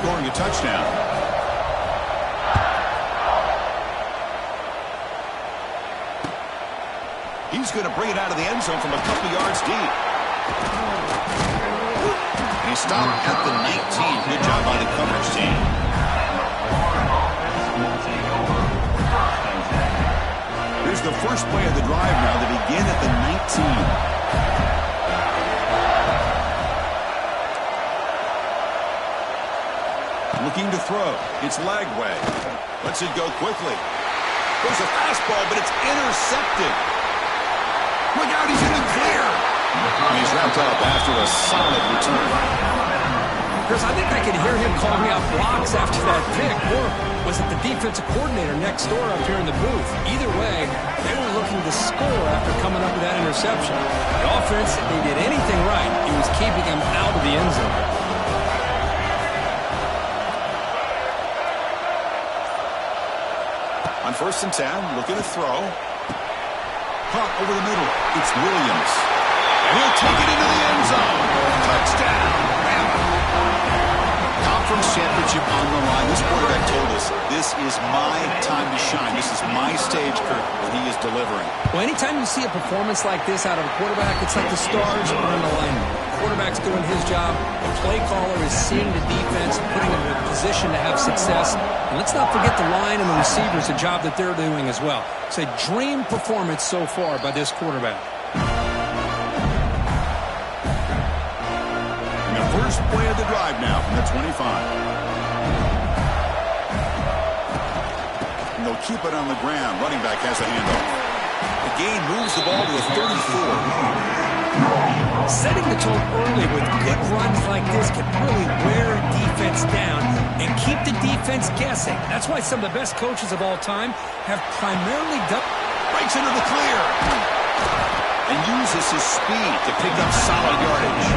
scoring a touchdown. He's going to bring it out of the end zone from a couple yards deep. He stopped at the 19. Good job by the coverage team. Here's the first play of the drive now to begin at the 19. Looking to throw. It's Lagway. Lets it go quickly. There's a fastball, but it's intercepted. Look out, he's in the clear. And he's wrapped up after a solid return. Chris, I think I can hear him calling out blocks after that pick. Or was it the defensive coordinator next door up here in the booth? Either way, they were looking to score after coming up with that interception. The offense, if they did anything right, it was keeping him out of the end zone. On 1st and 10, looking to throw. Caught over the middle. It's Williams. And he'll take it into the end zone. Touchdown. Conference championship on the line. This quarterback told us, this is my time to shine. This is my stage, Kurt, and he is delivering. Well, anytime you see a performance like this out of a quarterback, it's like the stars are in alignment. The quarterback's doing his job. The play caller is seeing the defense, putting him in a position to have success. And let's not forget the line and the receivers, the job that they're doing as well. It's a dream performance so far by this quarterback. And the first play of the drive now from the 25. And they'll keep it on the ground. Running back has the handoff. The gain moves the ball to the 34. Setting the tone early with good runs like this can really wear defense down and keep the defense guessing. That's why some of the best coaches of all time have primarily done. Breaks into the clear. And uses his speed to pick up solid yardage.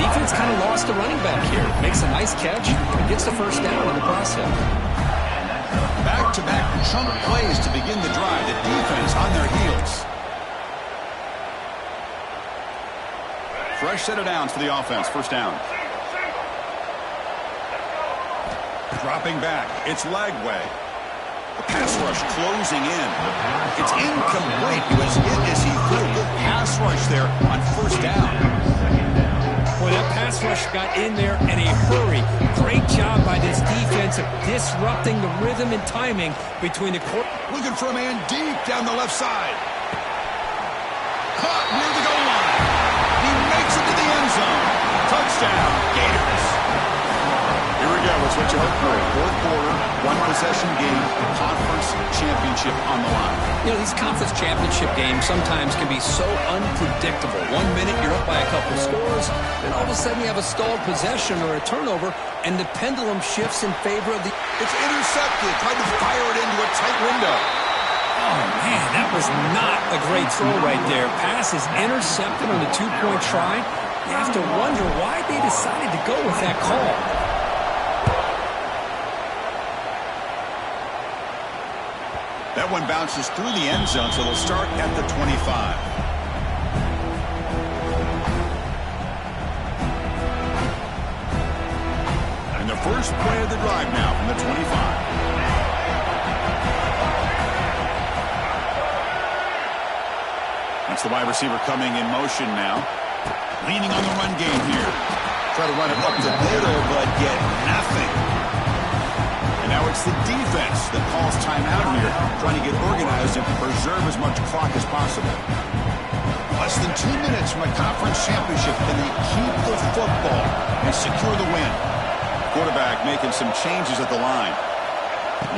Defense kind of lost the running back here. Makes a nice catch and gets the first down in the process. Back-to-back chunk plays to begin the drive. The defense on their heels. Fresh set of downs for the offense. First down. Dropping back. It's Lagway. The pass rush closing in. It's incomplete. He was hit as he threw. Good pass rush there on first down. Boy, that pass rush got in there in a hurry. Great job by this defense of disrupting the rhythm and timing between the court. Looking for a man deep down the left side. Caught near the goal line. He makes it to the end zone. Touchdown, Gators. Here we go. It's what you hope for. Fourth quarter, one-possession game, conference championship on the line. You know, these conference championship games sometimes can be so unpredictable. 1 minute you're up by a couple scores, then all of a sudden you have a stalled possession or a turnover, and the pendulum shifts in favor of the... It's intercepted. Tried to fire it into a tight window. Oh, man, that was not a great throw right there. Pass is intercepted on the two-point try. You have to wonder why they decided to go with that call. That one bounces through the end zone, so they'll start at the 25. And the first play of the drive now from the 25. That's the wide receiver coming in motion now. Leaning on the run game here. Try to run it up the middle, but get nothing. And now it's the defense that calls timeout here, trying to get organized and preserve as much clock as possible. Less than 2 minutes from a conference championship. Can they keep the football and secure the win? Quarterback making some changes at the line.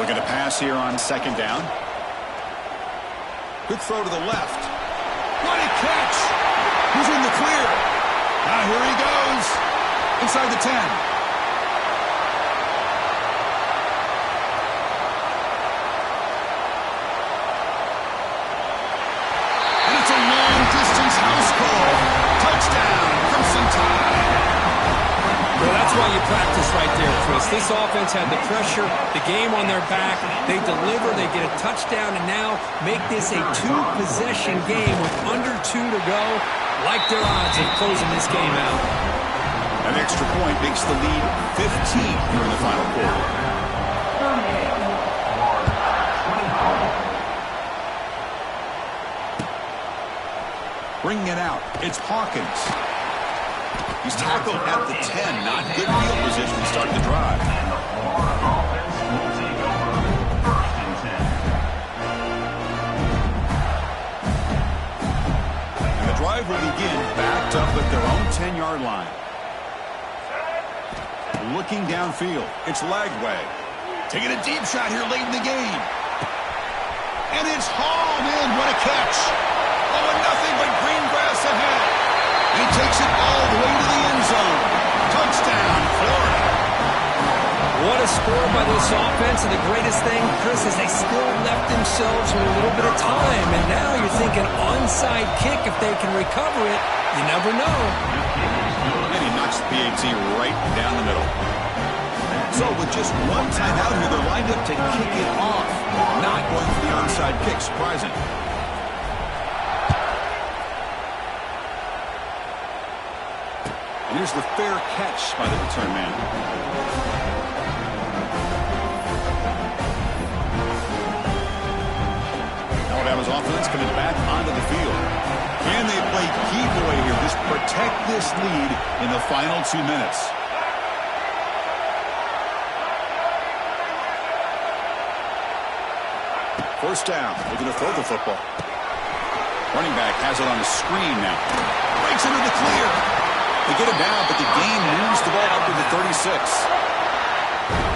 Looking to pass here on second down. Good throw to the left. What a catch! Who's in the clear? Now here he goes. Inside the 10. That's why you practice right there, Chris. This offense had the pressure, the game on their back. They deliver, they get a touchdown, and now make this a two-possession game with under 2 to go. Like their odds of closing this game out. And extra point makes the lead 15 here in the final quarter. Bringing it out, it's Hawkins. He's tackled at the 10, not good field position to start the drive. And the drive will begin backed up at their own 10-yard line. Looking downfield, it's Lagway. Taking a deep shot here late in the game. And it's hauled in, what a catch. Oh, and nothing but green grass ahead. He takes it all the way to the end zone. Touchdown, Florida. What a score by this offense, and the greatest thing, Chris, is they still left themselves with a little bit of time, and now you're thinking onside kick if they can recover it. You never know. And he knocks the PAT right down the middle. So with just one timeout here, they're lined up to kick it off. Not going for the onside kick, surprising. Here's the fair catch by the return man. Alabama's offense coming back onto the field. Can they play key boy here? Just protect this lead in the final 2 minutes. First down. Looking to throw the football. Running back has it on the screen now. Breaks into the clear. They get him down, but the game moves the ball up to the 36.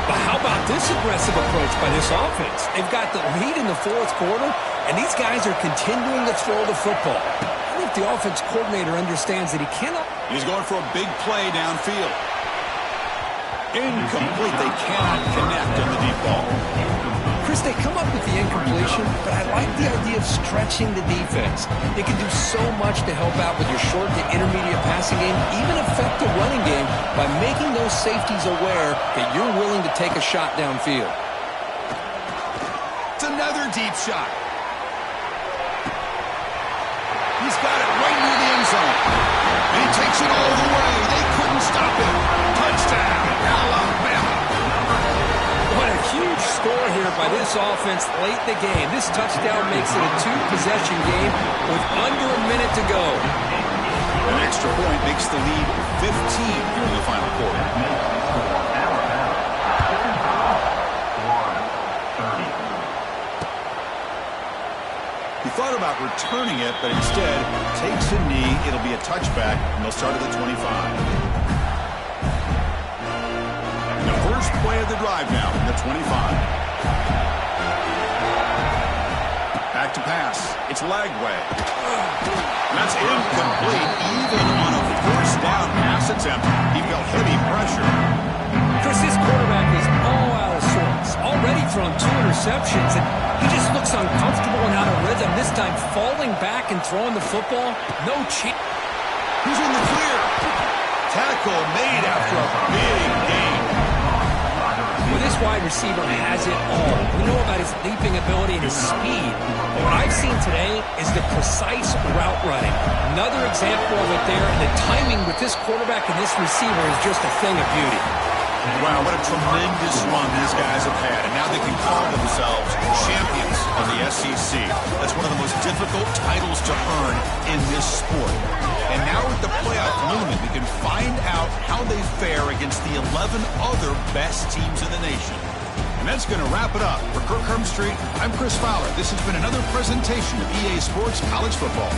But how about this aggressive approach by this offense? They've got the lead in the fourth quarter, and these guys are continuing to throw the football. I don't know if the offense coordinator understands that he cannot. He's going for a big play downfield. Incomplete. They cannot connect on the deep ball. Chris, they come up with the incompletion, but I like the idea of stretching the defense. They can do so much to help out with your short to intermediate passing game, even effective running game, by making those safeties aware that you're willing to take a shot downfield. It's another deep shot. He's got it right near the end zone. And he takes it all the way. They couldn't stop him. Touchdown, Alabama. What a huge score here by this offense late in the game. This touchdown makes it a two-possession game with under a minute to go. An extra point makes the lead 15 here in the final quarter. He thought about returning it, but instead takes a knee. It'll be a touchback, and they'll start at the 25. First play of the drive now, the 25. Back to pass. It's Lagway. That's incomplete. Even on a first down pass attempt, he felt heavy pressure. Chris, this quarterback is all out of sorts. Already thrown 2 interceptions, and he just looks uncomfortable and out of rhythm. This time falling back and throwing the football. No chance. Who's in the clear? Tackle made after a big gain. Well, this wide receiver has it all. We know about his leaping ability and his speed. But what I've seen today is the precise route running. Another example of it there, and the timing with this quarterback and this receiver is just a thing of beauty. Wow, what a tremendous run these guys have had, and now they can call themselves champions of the SEC. That's one of the most difficult titles to earn in this sport. And now with the playoff looming, we can find out how they fare against the 11 other best teams in the nation. And that's going to wrap it up. For Kirk Herbstreit, I'm Chris Fowler. This has been another presentation of EA Sports College Football.